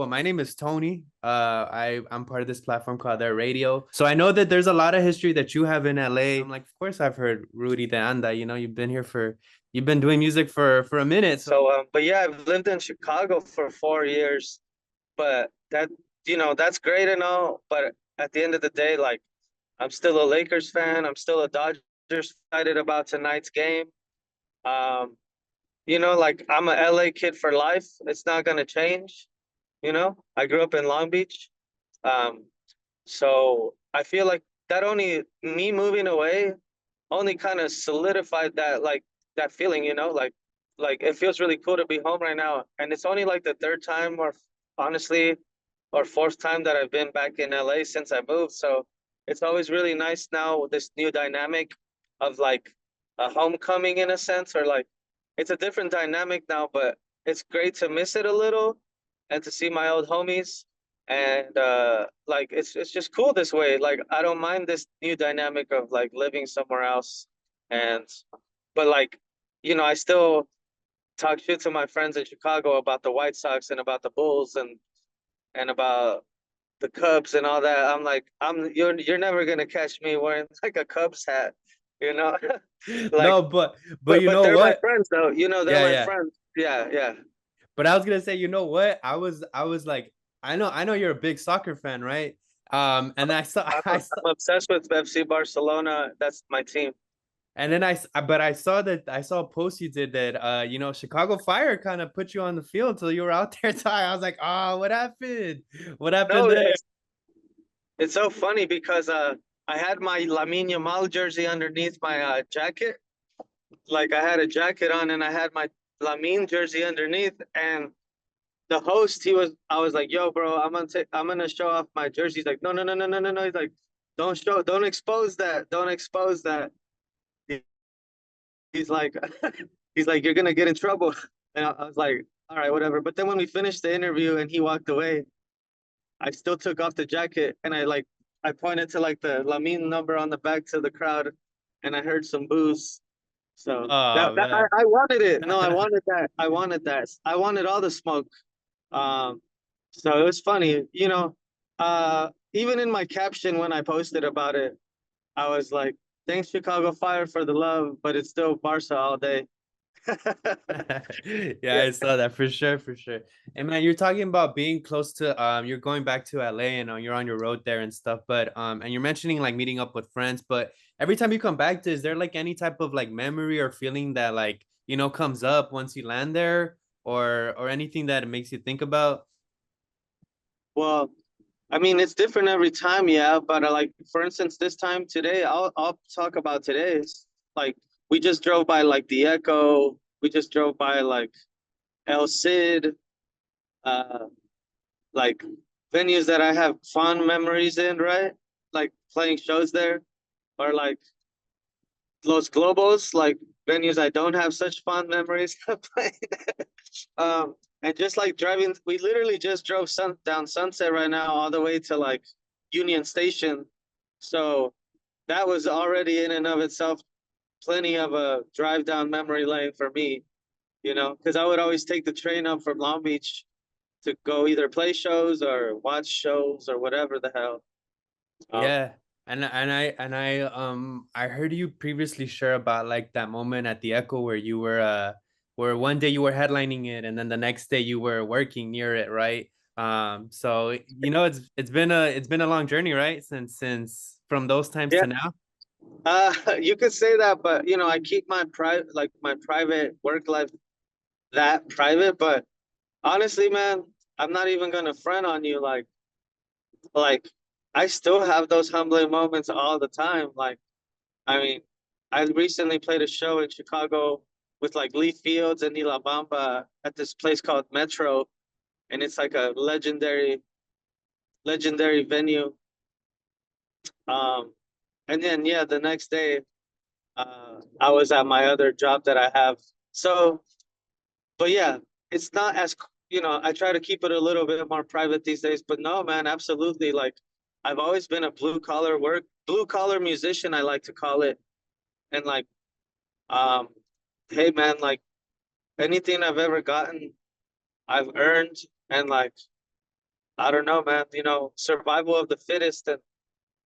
Well, my name is Tony. I'm part of this platform called Their Radio. So I know that there's a lot of history that you have in LA. I'm like, of course I've heard Rudy the Anda. You've been doing music for a minute. But yeah, I've lived in Chicago for 4 years, but that's great and all. But at the end of the day, like, I'm still a Lakers fan. I'm still a Dodgers excited about tonight's game. Um, like, I'm a LA kid for life. It's not gonna change. I grew up in Long Beach. Um, so I feel like that only me moving away only kind of solidified that feeling, like it feels really cool to be home right now. And it's only like the third time or honestly or fourth time that I've been back in LA since I moved. So it's always really nice now with this new dynamic of like a homecoming in a sense, or like it's a different dynamic now, but it's great to miss it a little and to see my old homies. And like it's just cool this way. Like I don't mind this new dynamic of like living somewhere else. And but like, I still talk shit to my friends in Chicago about the White Sox and about the Bulls and about the Cubs and all that. I'm like, you're never gonna catch me wearing like a Cubs hat, you know? Like, No, but but you but know they're my what? friends though. They're Yeah, my yeah. friends. Yeah, yeah. But I was gonna say, you know what? I was like, I know you're a big soccer fan, right? And I saw I'm, I saw I'm obsessed with FC Barcelona. That's my team. and then but I saw that I saw a post you did that Chicago Fire kind of put you on the field till you were out there. I was like, oh, what happened? What happened No, there? it's so funny because I had my Lamine Yamal jersey underneath my jacket. Like I had a jacket on and I had my Lamine jersey underneath, and the host, I was like, yo, bro, I'm gonna show off my jersey. He's like, no, no, no, no, no, no, no. He's like, don't expose that. Don't expose that. He's like, he's like, you're gonna get in trouble. And I was like, all right, whatever. But then when we finished the interview and he walked away, I still took off the jacket and I pointed to like the Lamine number on the back to the crowd, and I heard some boos. So Oh man. I wanted it. No, I wanted that. I wanted that. I wanted all the smoke. Um, so it was funny, even in my caption when I posted about it, I was like, thanks Chicago Fire for the love, but it's still Barca all day. Yeah, Yeah. I saw that for sure, for sure. And man, you're talking about being close to you're going back to LA and you're on your road there and stuff, but and you're mentioning like meeting up with friends, but every time you come back to, is there like any type of like memory or feeling that like, comes up once you land there or anything that it makes you think about? Well, I mean, it's different every time, yeah. But like, for instance, this time today, I'll talk about today's. Like, we just drove by like the Echo. We just drove by like El Cid, uh, like venues that I have fond memories in, right? Like playing shows there, or like Los Globos, like venues I don't have such fond memories of playing. And just like driving, we literally just drove down Sunset right now, all the way to like Union Station. So that was already in and of itself plenty of a drive down memory lane for me, because I would always take the train up from Long Beach to go either play shows or watch shows or whatever the hell. Um, Yeah. And I heard you previously share about like that moment at the Echo where you were where one day you were headlining it and then the next day you were working near it, right? So it's been a long journey, right? Since from those times yeah, to now. you could say that, but I keep my private work life that private. But honestly, man, I'm not even gonna front on you. Like I still have those humbling moments all the time. Like, I mean, I recently played a show in Chicago with like Lee Fields and Nila Bamba at this place called Metro, and it's like a legendary venue. Um, and then yeah, the next day, I was at my other job that I have. So, but yeah, it's not as I try to keep it a little bit more private these days. But no, man, absolutely. Like, I've always been a blue collar musician, I like to call it. And like, um, hey man, like anything I've ever gotten, I've earned, and like I don't know, man. You know, survival of the fittest, and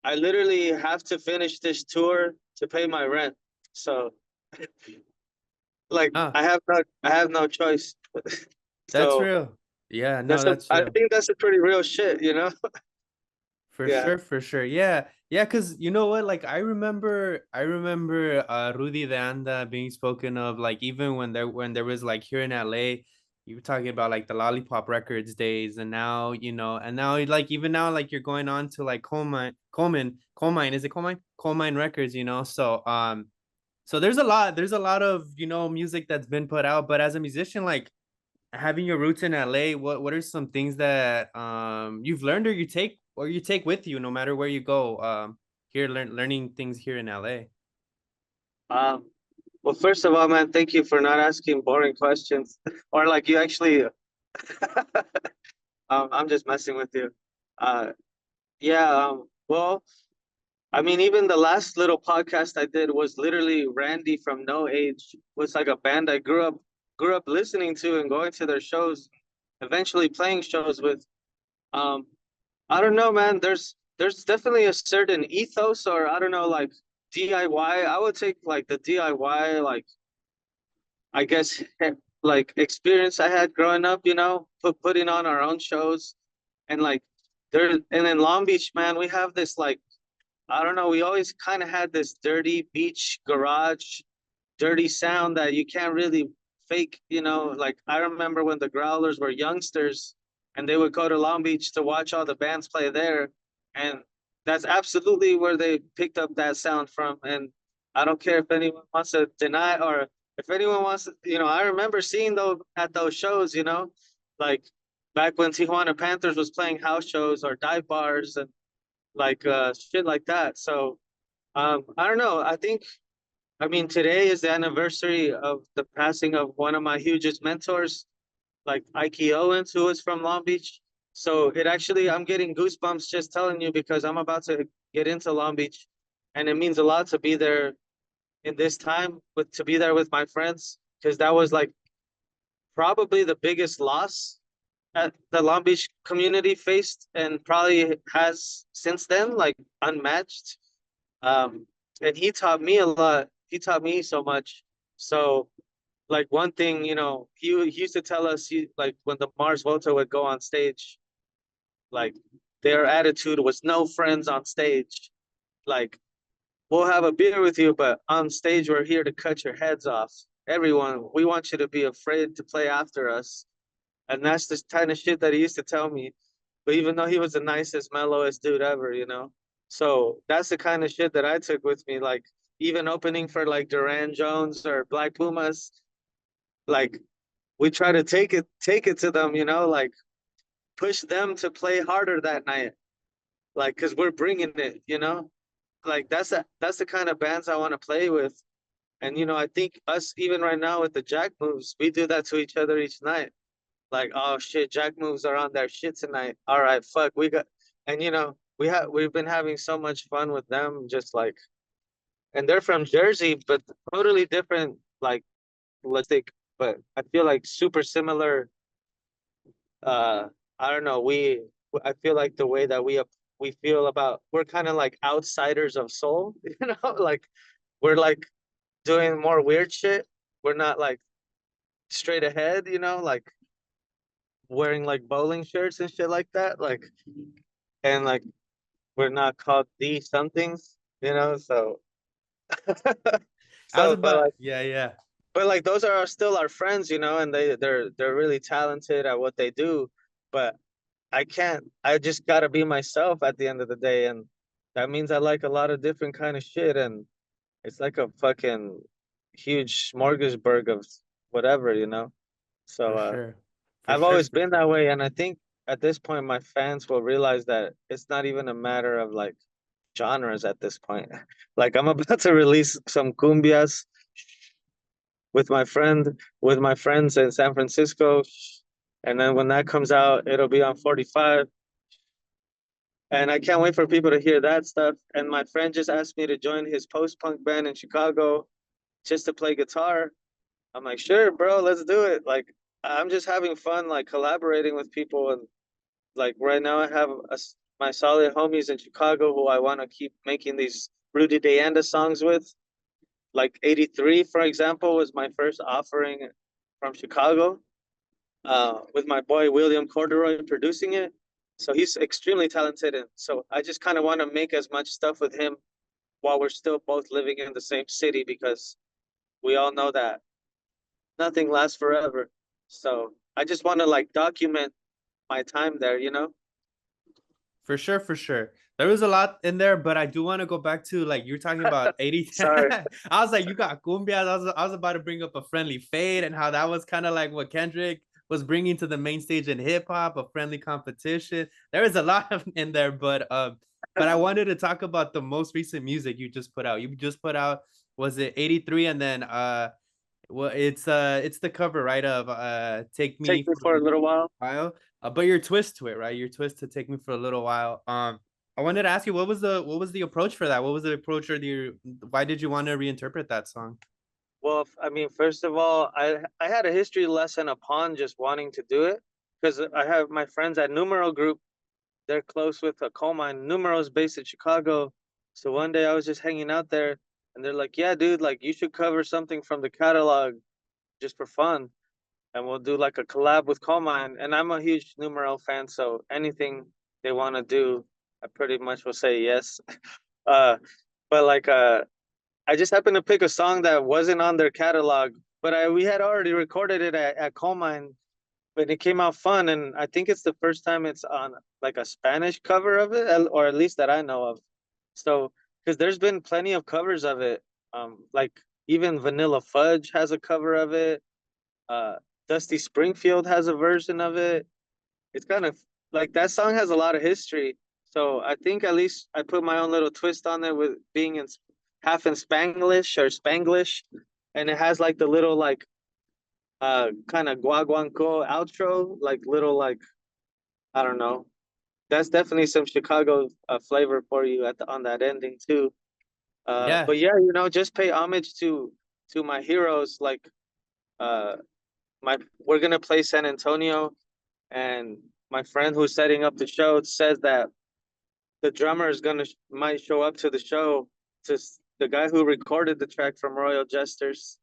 I literally have to finish this tour to pay my rent. So, like, Ah, I have no choice. that's So real. Yeah, no, that's I real. think that's a pretty real shit, you know? For Yeah. sure, for sure. Yeah. Yeah, because you know what? Like I remember Rudy the Anda being spoken of, like even when there was like here in LA, you were talking about like the Lollipop Records days, and now, and now like even now, like you're going on to like Coal Mine, is it Coal Mine Records, so there's a lot of, music that's been put out, but as a musician, like having your roots in LA, what are some things that you've learned or you take with you no matter where you go? Here learning things here in LA. Um, well, first of all, man, thank you for not asking boring questions. Or like you actually, I'm just messing with you. Uh, yeah, well, I mean, even the last little podcast I did was literally Randy from No Age. Was like a band I grew up listening to and going to their shows, eventually playing shows with. Um, I don't know, man. There's definitely a certain ethos, or I don't know, like DIY. I would take like the DIY, like I guess like experience I had growing up, putting on our own shows, and like there and in Long Beach, man, we have this like I don't know, we always kind of had this dirty beach garage, dirty sound that you can't really fake, like I remember when the Growlers were youngsters and they would go to Long Beach to watch all the bands play there, and that's absolutely where they picked up that sound from. And I don't care if anyone wants to deny, or if anyone wants to, I remember seeing those at those shows, like back when Tijuana Panthers was playing house shows or dive bars and like shit like that. So I don't know. I mean, today is the anniversary of the passing of one of my hugest mentors, like Ikey Owens, who is from Long Beach. So it actually, I'm getting goosebumps just telling you because I'm about to get into Long Beach, and it means a lot to be there in this time, with to be there with my friends, because that was like probably the biggest loss that the Long Beach community faced, and probably has since then, like unmatched. Um, and he taught me a lot. He taught me so much. So like one thing, he used to tell us, like when the Mars Volta would go on stage, like their attitude was no friends on stage. Like we'll have a beer with you, but on stage we're here to cut your heads off. Everyone, we want you to be afraid to play after us. And that's the kind of shit that he used to tell me. But even though he was the nicest, mellowest dude ever. So that's the kind of shit that I took with me. Like even opening for like Duran Jones or Black Pumas, like we try to take it to them, like push them to play harder that night, like because we're bringing it. Like that's the kind of bands I want to play with. And I think us even right now with the Jack Moves, we do that to each other each night. Like, oh shit, Jack Moves are on their shit tonight. All right, fuck, we got, and we've been having so much fun with them, just like, and they're from Jersey, but totally different, like, listic, but I feel like super similar. I don't know, I feel like the way that we feel about, we're kind of like outsiders of soul, like we're like doing more weird shit. We're not like straight ahead, like wearing like bowling shirts and shit like that, like, and like we're not called the somethings, so I was but about like Yeah, yeah, those are still our friends, and they're really talented at what they do. But I just gotta be myself at the end of the day, and that means I like a lot of different kind of shit, and it's like a fucking huge smorgasbord of whatever. So for sure, for I've sure, always for been sure. that way, and I think at this point my fans will realize that it's not even a matter of like genres at this point. Like I'm about to release some cumbias with my friends in San Francisco, and then when that comes out, it'll be on 45. And I can't wait for people to hear that stuff. And my friend just asked me to join his post-punk band in Chicago just to play guitar. I'm like, sure, bro, let's do it. Like I'm just having fun, like collaborating with people, and Like right now, I have my solid homies in Chicago who I want to keep making these Rudy songs with. Like 83, for example, was my first offering from Chicago, with my boy William Corduroy producing it. So he's extremely talented. And so I just kind of want to make as much stuff with him while we're still both living in the same city because we all know that nothing lasts forever. So I just want to like document my time there, you know? For sure, for sure. There was a lot in there, but I do want to go back to like you're talking about 80. Sorry. I was like, you got Cumbia. I was about to bring up a friendly fade and how that was kind of like what Kendrick was bringing to the main stage in hip hop, a friendly competition. There is a lot of in there, but I wanted to talk about the most recent music you just put out. You just put out, was it 83? And then well, it's the cover, right, of Take Me Take me for for a a little while. while. But your twist to it, right? Your twist to Take Me for a Little While. I wanted to ask you, what was the approach for that? What was the approach, or why did you want to reinterpret that song? Well, I mean, first of all, I had a history lesson upon just wanting to do it because I have my friends at Numero Group. They're close with a coal mine. Numero's based in Chicago. So one day I was just hanging out there and they're like, yeah, dude, like you should cover something from the catalog just for fun. And we'll do like a collab with coal mine. And I'm a huge Numero fan. So anything they want to do, I pretty much will say yes. Uh, but like, I just happened to pick a song that wasn't on their catalog, but we had already recorded it at coal mine, but it came out fun, and I think it's the first time it's on like a Spanish cover of it, or at least that I know of. So, because there's been plenty of covers of it, like even Vanilla Fudge has a cover of it. Uh, Dusty Springfield has a version of it. It's kind of like that song has a lot of history. So I think at least I put my own little twist on it with being in half in Spanglish or Spanglish, and it has like the little like kind of Guaguanco outro, like little like I don't know. That's definitely some Chicago flavor for you on that ending too. Yeah, But yeah, just pay homage to my heroes. Like uh, we're gonna play San Antonio, and my friend who's setting up the show says that the drummer is gonna might show up to the show. To the guy who recorded the track from Royal Jesters,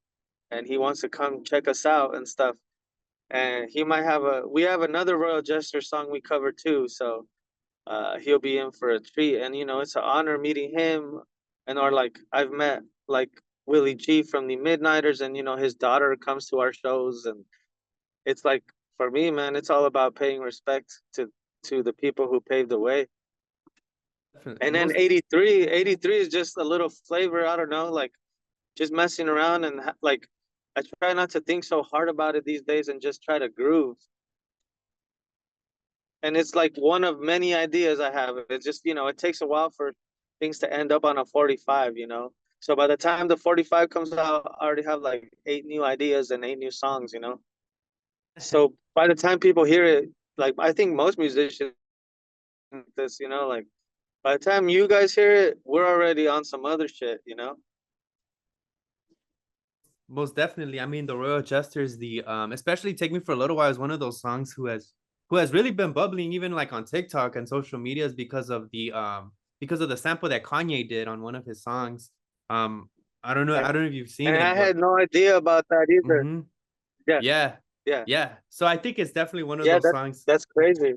and he wants to come check us out and stuff. And he might have we have another Royal Jester song we cover too, so he'll be in for a treat. And it's an honor meeting him, and or like I've met like Willie G from the Midnighters, and his daughter comes to our shows, and it's like for me, man, it's all about paying respect to the people who paved the way. definitely. And then 83 is just a little flavor. I don't know, like just messing around and like I try not to think so hard about it these days and just try to groove. And it's like one of many ideas I have. It's just, it takes a while for things to end up on a 45. So by the time the 45 comes out, I already have like 8 new ideas and 8 new songs. So by the time people hear it, like I think most musicians like by the time you guys hear it, we're already on some other shit. Most definitely. I mean, the Royal Jesters, the especially Take Me for a Little While is one of those songs who has really been bubbling even like on TikTok and social medias because of the sample that Kanye did on one of his songs. Um, I don't know if you've seen And I it, but had no idea about that either. mhm. Yeah, Yeah, yeah, yeah. So I think it's definitely one of yeah. those That's songs that's crazy.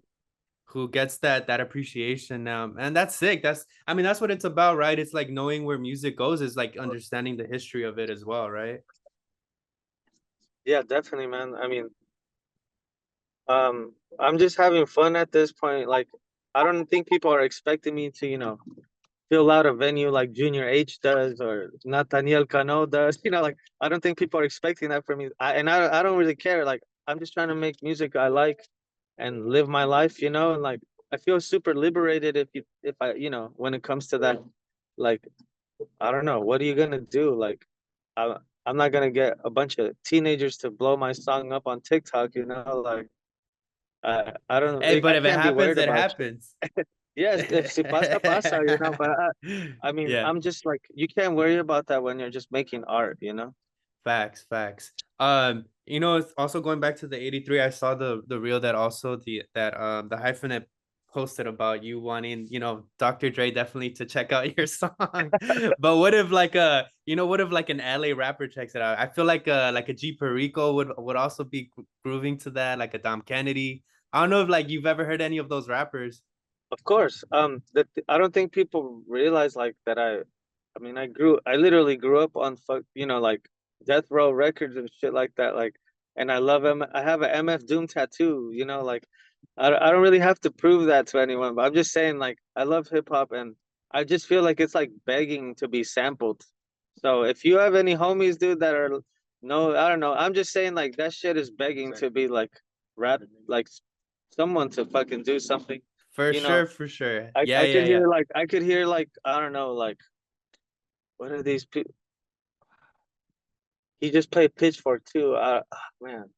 who gets that appreciation. And that's sick. I mean, that's what it's about, right? It's like knowing where music goes is like understanding the history of it as well, right? Yeah, definitely, man. I mean, I'm just having fun at this point. Like, I don't think people are expecting me to, fill out a venue like Junior H does or Nathaniel Cano does. Like I don't think people are expecting that from me. I don't really care. Like I'm just trying to make music I like and live my life. And like I feel super liberated if I, when it comes to that. Like I don't know, what are you gonna do? Like I I'm not gonna get a bunch of teenagers to blow my song up on TikTok. Like I don't Hey, but I if it can't be happens, worried it about. happens. Yes, if si pasa, pasa. But I mean, Yeah, I'm just like, you can't worry about that when you're just making art. facts, facts. You know, it's also going back to the 83. I saw the reel that also the hyphenate posted about you wanting, you know, Dr. Dre definitely to check out your song. But what if like what if like an LA rapper checks it out? I feel like a G Perico would also be grooving to that, like a Dom Kennedy. I don't know if like you've ever heard any of those rappers. Of course. That I don't think people realize like that. I mean, I literally grew up on like Death Row Records and shit like that. Like, and I love him. I have a MF Doom tattoo. Like, I don't really have to prove that to anyone, but I'm just saying, like, I love hip hop, and I just feel like it's like begging to be sampled. So if you have any homies, dude, that are no, I don't know. I'm just saying, like, that shit is begging to be like rap, like someone to fucking do something. For You know, sure, for sure. I Yeah, I yeah, could yeah. hear like I don't know, like what are these people? He just played Pitchfork too. Man, It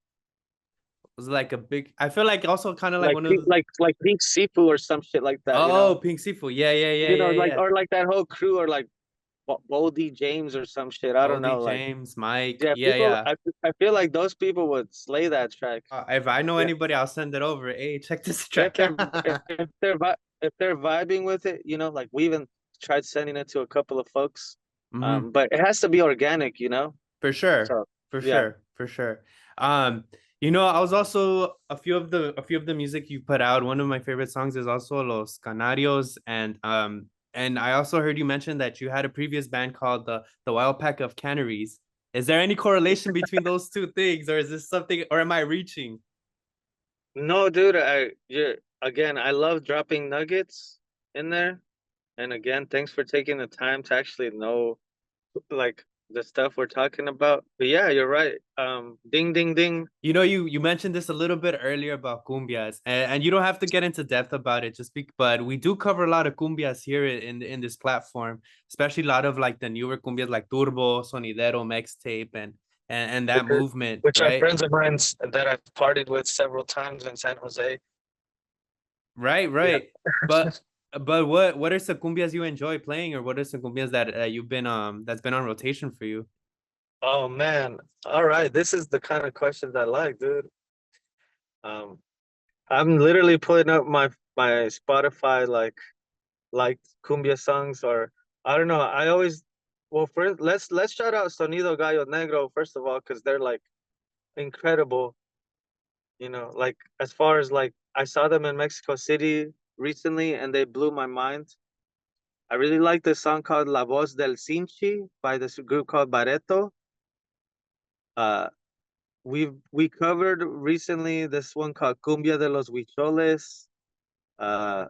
was like a big, I feel like also kind of like one of the, like Pink Sifu or some shit like that. oh, Pink Seafood. Yeah, yeah, yeah, yeah, Like yeah. or like that whole crew or like Boldy James or some shit. I don't Goldie know. Like James, Mike. yeah, Yeah, yeah. I feel like those people would slay that track. If I know Yeah, anybody, I'll send it over. Hey, check this if track they're out. if they're vibing with it, like we even tried sending it to a couple of folks. Hmm. But it has to be organic, For sure, So for yeah. sure, for sure. Um, I was also a few of the music you put out. One of my favorite songs is also Los Canarios, and I also heard you mention that you had a previous band called the Wild Pack of Canaries. Is there any correlation between those two things, or is this something, or am I reaching? No, dude, again, I love dropping nuggets in there. And again, thanks for taking the time to actually know like the stuff we're talking about. But yeah, you're right. Ding ding ding. You mentioned this a little bit earlier about cumbias, and you don't have to get into depth about it, but we do cover a lot of cumbias here in this platform, especially a lot of like the newer cumbias like Turbo, Sonidero, Mixtape, and Which that are, movement, which are right? friends of mine that I've partied with several times in San Jose. Right, Yeah. right. But what are some cumbias you enjoy playing, or what are some cumbias that you've been that's been on rotation for you? Oh man. All right. This is the kind of questions I like, dude. Um, I'm literally pulling up my Spotify like cumbia songs or I don't know. I always well first let's shout out Sonido Gallo Negro first of all because they're like incredible. Like as far as like I saw them in Mexico City recently and they blew my mind. I really like this song called La Voz del Cinchi by this group called Barreto. Uh, we covered recently this one called Cumbia de los Huicholes. Uh,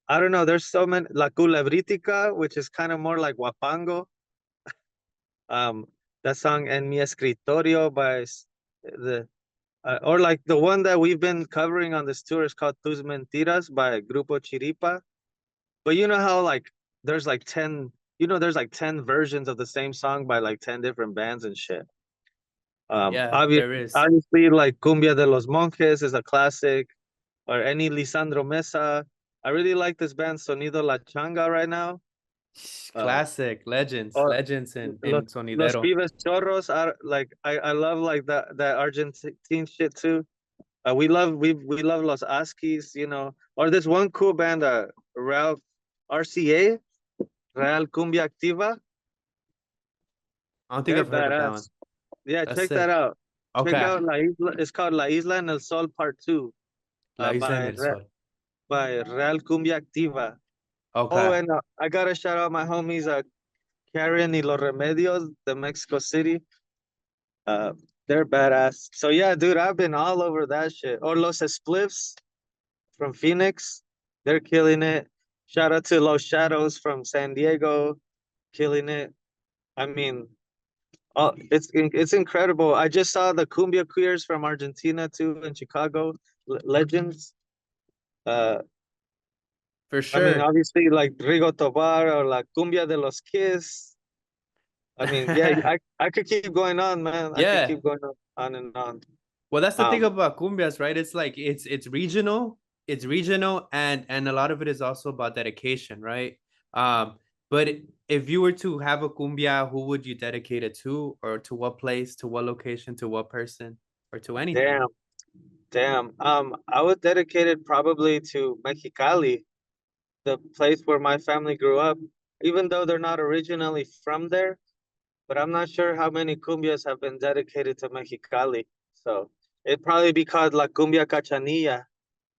I don't know. There's so many La Culebritica, which is kind of more like Wapango. Um, that song En Mi Escritorio by the or like the one that we've been covering on this tour is called Tus Mentiras by Grupo Chiripa. But you know how like there's like 10, there's like 10 versions of the same song by like 10 different bands and shit. Yeah, Obviously, there is. obviously like Cumbia de los Monjes is a classic, or any Lisandro Mesa. I really like this band Sonido La Changa right now. Uh, Classic legends, or legends in Los Sonidero. Pibes Chorros are like I love like that Argentine shit too. We love Los Askis, or this one cool band, Real RCA, Real Cumbia Activa. I don't think They're I've heard of that one. badass. Yeah, That's check that sick. out. Check Okay. out La Isla. It's called La Isla en el Sol Part Two, La Isla en by el Sol. Real Cumbia Activa. Oh, Okay. and I gotta shout out my homies, Karen y Los Remedios, the Mexico City. Uh, they're badass. So yeah, dude, I've been all over that shit. Or Los Spliffs from Phoenix, they're killing it. Shout out to Los Shadows from San Diego, killing it. I mean, it's incredible. I just saw the Cumbia Queers from Argentina too in Chicago, legends. Uh, For I mean, sure. obviously like Rigo Tobar or La Cumbia de los Kiss. I mean, yeah, I could keep going on, man. I could Yeah. keep going on and on. Well, that's the thing Um, about cumbias, right? It's like it's regional, and a lot of it is also about dedication, right? Um, but if you were to have a cumbia, who would you dedicate it to, or to what place, to what location, to what person, or to anything? Damn, damn. I would dedicate it probably to Mexicali, the place where my family grew up. Even though they're not originally from there, but I'm not sure how many cumbias have been dedicated to Mexicali. So it'd probably be called La Cumbia Cachanilla,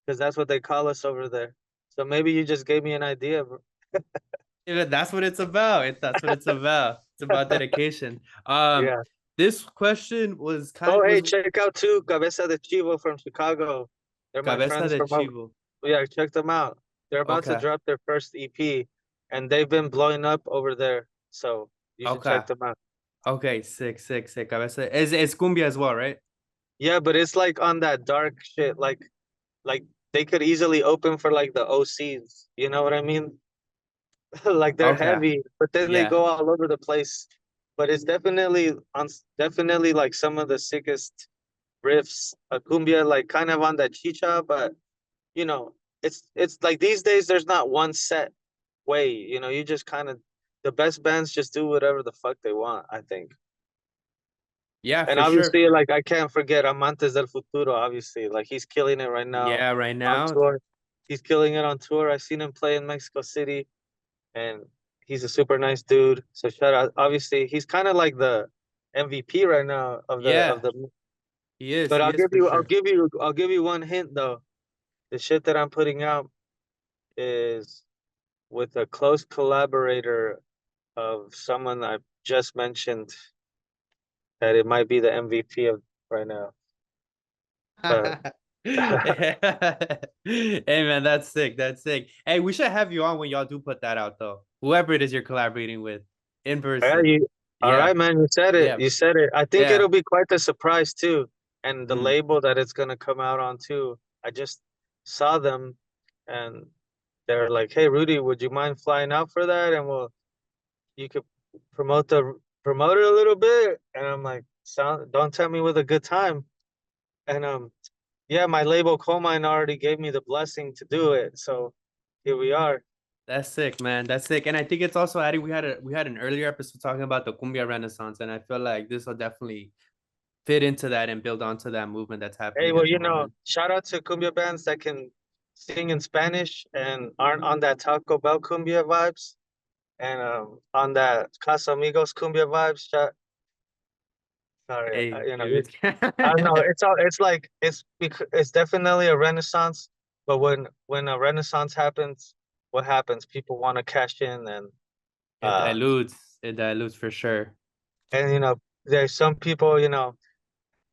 because that's what they call us over there. So maybe you just gave me an idea, bro. Yeah, that's what it's about. That's what it's about. It's about dedication. Yeah. This question was Oh, kind hey, was check out too, Cabeza de Chivo from Chicago. They're my Cabeza friends de from over. Chivo. Yeah, check them out. They're about to Okay. drop their first EP, and they've been blowing up over there. So you should Okay. check them out. Okay. Sick, sick, sick. Cabeza is cumbia as well, right? Yeah, but it's like on that dark shit. Like they could easily open for like the OCs. You know what I mean? Like they're Okay. heavy, but then they Yeah. go all over the place. But it's definitely like some of the sickest riffs. A cumbia, like kind of on that chicha, but you know, it's like these days there's not one set way. You know, you just kind of the best bands just do whatever the fuck they want, I think. Yeah, And for sure. obviously, like I can't forget Amantes del Futuro. Obviously, like he's killing it right now Yeah, right on now. tour. He's killing it on tour. I seen him play in Mexico City, and he's a super nice dude. So shout out. Obviously, he's kind of like the MVP right now of the of Yeah, the. he is. But He is for sure. I'll give you one hint though. The shit that I'm putting out is with a close collaborator of someone I've just mentioned that it might be the MVP of right now. But Hey man, that's sick. That's sick. Hey, we should have you on when y'all do put that out though. Whoever it is you're collaborating with in yeah, person. you all Yeah, right, man. You said it. yeah, You said it. I think yeah. it'll be quite the surprise too. And the Mhm. label that it's gonna come out on too. I just saw them and they're like, "Hey, Rudy, would you mind flying out for that? And you could promote the promote it a little bit." And I'm like, "Sound, don't tell me with a good time." And yeah, my label Comine already gave me the blessing to do it. So here we are. That's sick, man. That's sick. And I think it's also adding we had an earlier episode talking about the cumbia renaissance, and I feel like this will definitely fit into that and build onto that movement that's Hey, happening well, at the moment. shout out to cumbia bands that can sing in Spanish and aren't on that Taco Bell cumbia vibes and on that Casa Amigos cumbia vibes. Sorry, Hey, you know, if it's I don't know. It's like it's definitely a renaissance, but when a renaissance happens, what happens? People want to cash in it uh dilutes, it dilutes for sure. and there's some people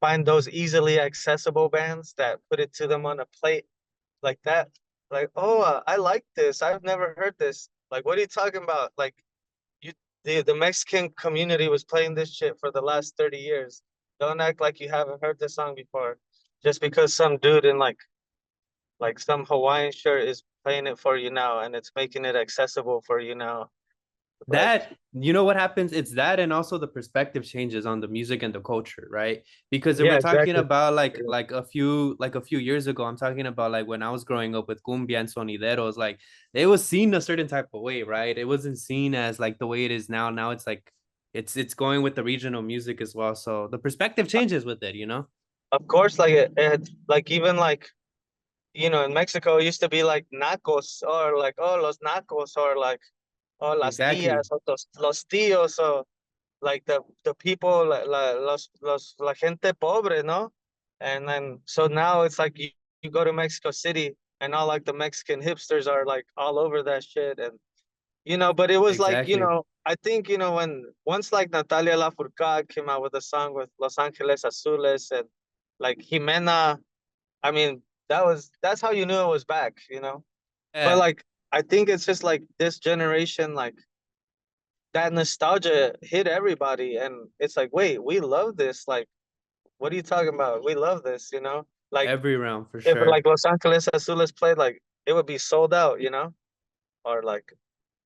find those easily accessible bands that put it to them on a plate like that. Like, oh, I like this. I've never heard this. Like, what are you talking about? Like, you, the Mexican community was playing this shit for the last 30 years. Don't act like you haven't heard this song before, just because some dude in like some Hawaiian shirt is playing it for you now, and it's making it accessible for you now. Like, That, you know what happens? It's that, and also the perspective changes on the music and the culture, right? Because if yeah, we're talking exactly. about like a few years ago, I'm talking about like when I was growing up with cumbia and sonideros, like it was seen a certain type of way, right? It wasn't seen as like the way it is now. Now it's like it's going with the regional music as well. So the perspective changes with it, you know? Of course, like like even like in Mexico, it used to be like nacos or like oh los nacos or like oh las Exactly. tías or los tíos or like the people la gente pobre, no? And then so now it's like you go to Mexico City and all like the Mexican hipsters are like all over that shit and but it was like Exactly. I think when once like Natalia Lafourcade came out with a song with Los Angeles Azules and like Jimena, I mean that's how you knew it was back. But Yeah, like I think it's just like this generation like that nostalgia hit everybody and it's like wait we love this like what are you talking about we love this like every round for if sure. like Los Angeles Azules played like it would be sold out or like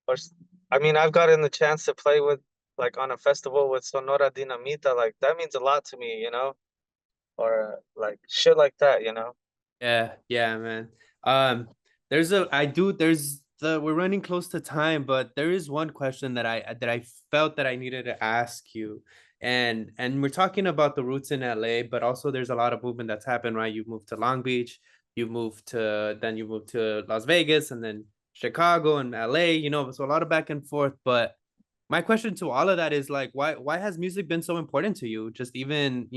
or I mean I've gotten the chance to play with like on a festival with Sonora Dinamita like that means a lot to me or like shit like that. Yeah, yeah, man. Um, there's we're running close to time, but there is one question that I felt that I needed to ask you. And we're talking about the roots in LA, but also there's a lot of movement that's happened, right? You've moved to Long Beach, you moved to Las Vegas and then Chicago and LA, so a lot of back and forth. But my question to all of that is like, why has music been so important to you? Just even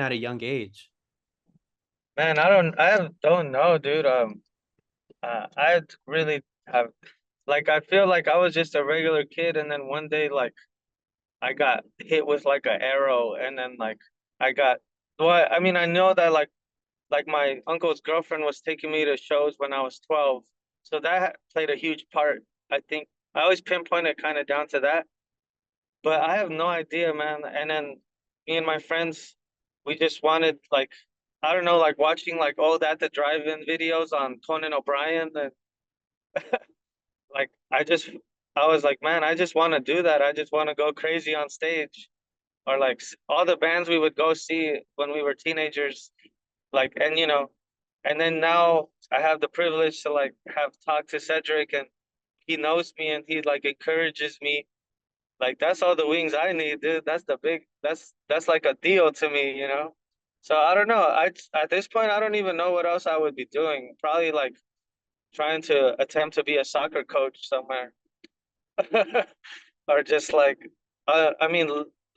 at a young age. Man, I don't know, dude. I really have, like, I feel like I was just a regular kid, and then one day, like, I got hit with like an arrow, and then like I got, well, I mean, I know that like my uncle's girlfriend was taking me to shows when I was 12, so that played a huge part. I think I always pinpoint it kind of down to that, but I have no idea, man. And then me and my friends, we just wanted, like, I don't know, like watching like old at the drive-in videos on Conan O'Brien, and like I was like, man, I just want to do that. I just want to go crazy on stage, or like all the bands we would go see when we were teenagers, like, and and then now I have the privilege to like have talked to Cedric, and he knows me, and he like encourages me. Like, that's all the wings I need, dude. That's like a deal to me. So I don't know. At this point I don't even know what else I would be doing. Probably like trying to attempt to be a soccer coach somewhere. Or just like, I mean,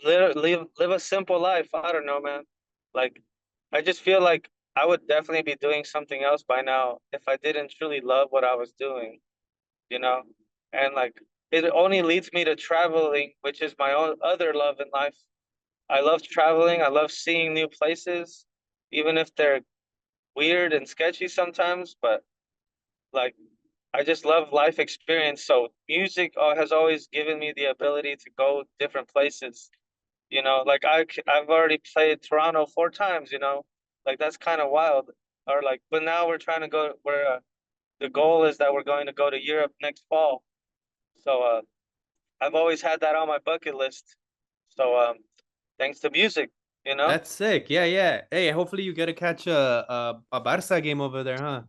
live a simple life. I don't know, man. Like, I just feel like I would definitely be doing something else by now if I didn't truly love what I was doing, you know? And like, it only leads me to traveling, which is my own other love in life. I love traveling. I love seeing new places, even if they're weird and sketchy sometimes, but like, I just love life experience. So music has always given me the ability to go different places. Like I've already played Toronto 4 times. Like that's kind of wild. Or like, but now we're trying to go. The goal is that we're going to go to Europe next fall. So I've always had that on my bucket list. So thanks to music, you know. That's sick. Yeah, yeah. Hey, hopefully you get to catch a Barca game over there, huh?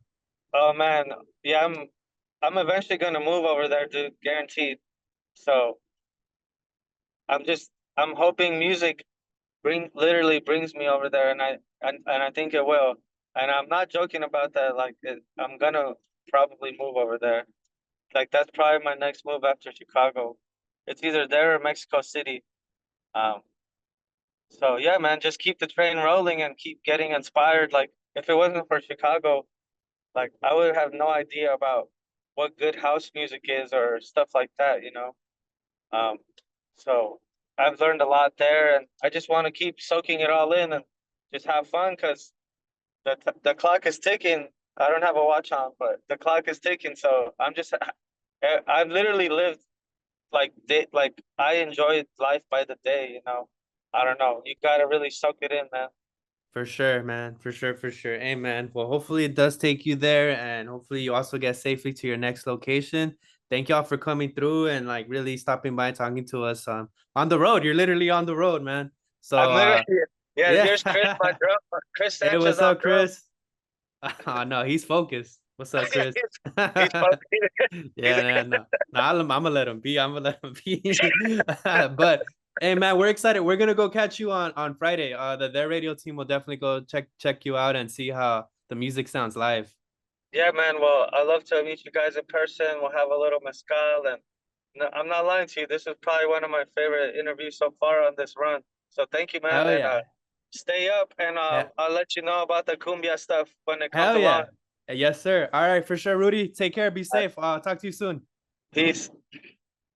Oh man, yeah, I'm eventually gonna move over there, dude, guaranteed. So I'm hoping music literally brings me over there, and I think it will. And I'm not joking about that. Like I'm gonna probably move over there. Like that's probably my next move after Chicago. It's either there or Mexico City. Um, so yeah, man, just keep the train rolling and keep getting inspired. Like if it wasn't for Chicago, like I would have no idea about what good house music is or stuff like that. Um, so I've learned a lot there, and I just want to keep soaking it all in and just have fun because the clock is ticking. I don't have a watch on, but the clock is ticking. So I've literally lived like I enjoy life by the day. I don't know. You gotta really soak it in, man. For sure, man. For sure, for sure. Hey, man. Well, hopefully it does take you there, and hopefully you also get safely to your next location. Thank y'all for coming through and like really stopping by, talking to us on the road. You're literally on the road, man. I'm So literally, yeah. yeah. Here's Chris, my drum. Chris Hey, Sanchez what's on up, drum. Chris? Oh, no, he's focused. What's up, Chris? he's fucking. He's Yeah, yeah, no, no, I'm gonna let him be. I'm gonna let him be. But hey, man, we're excited. We're gonna go catch you on Friday. Their radio team will definitely go check you out and see how the music sounds live. Yeah, man. Well, I love to meet you guys in person. We'll have a little mezcal, and no, I'm not lying to you. This is probably one of my favorite interviews so far on this run. So thank you, man, Hell and yeah, stay up, and yeah, I'll let you know about the cumbia stuff when it comes hell along. yeah, yes, sir. All right, for sure, Rudy. Take care. Be safe. Talk to you soon. Peace.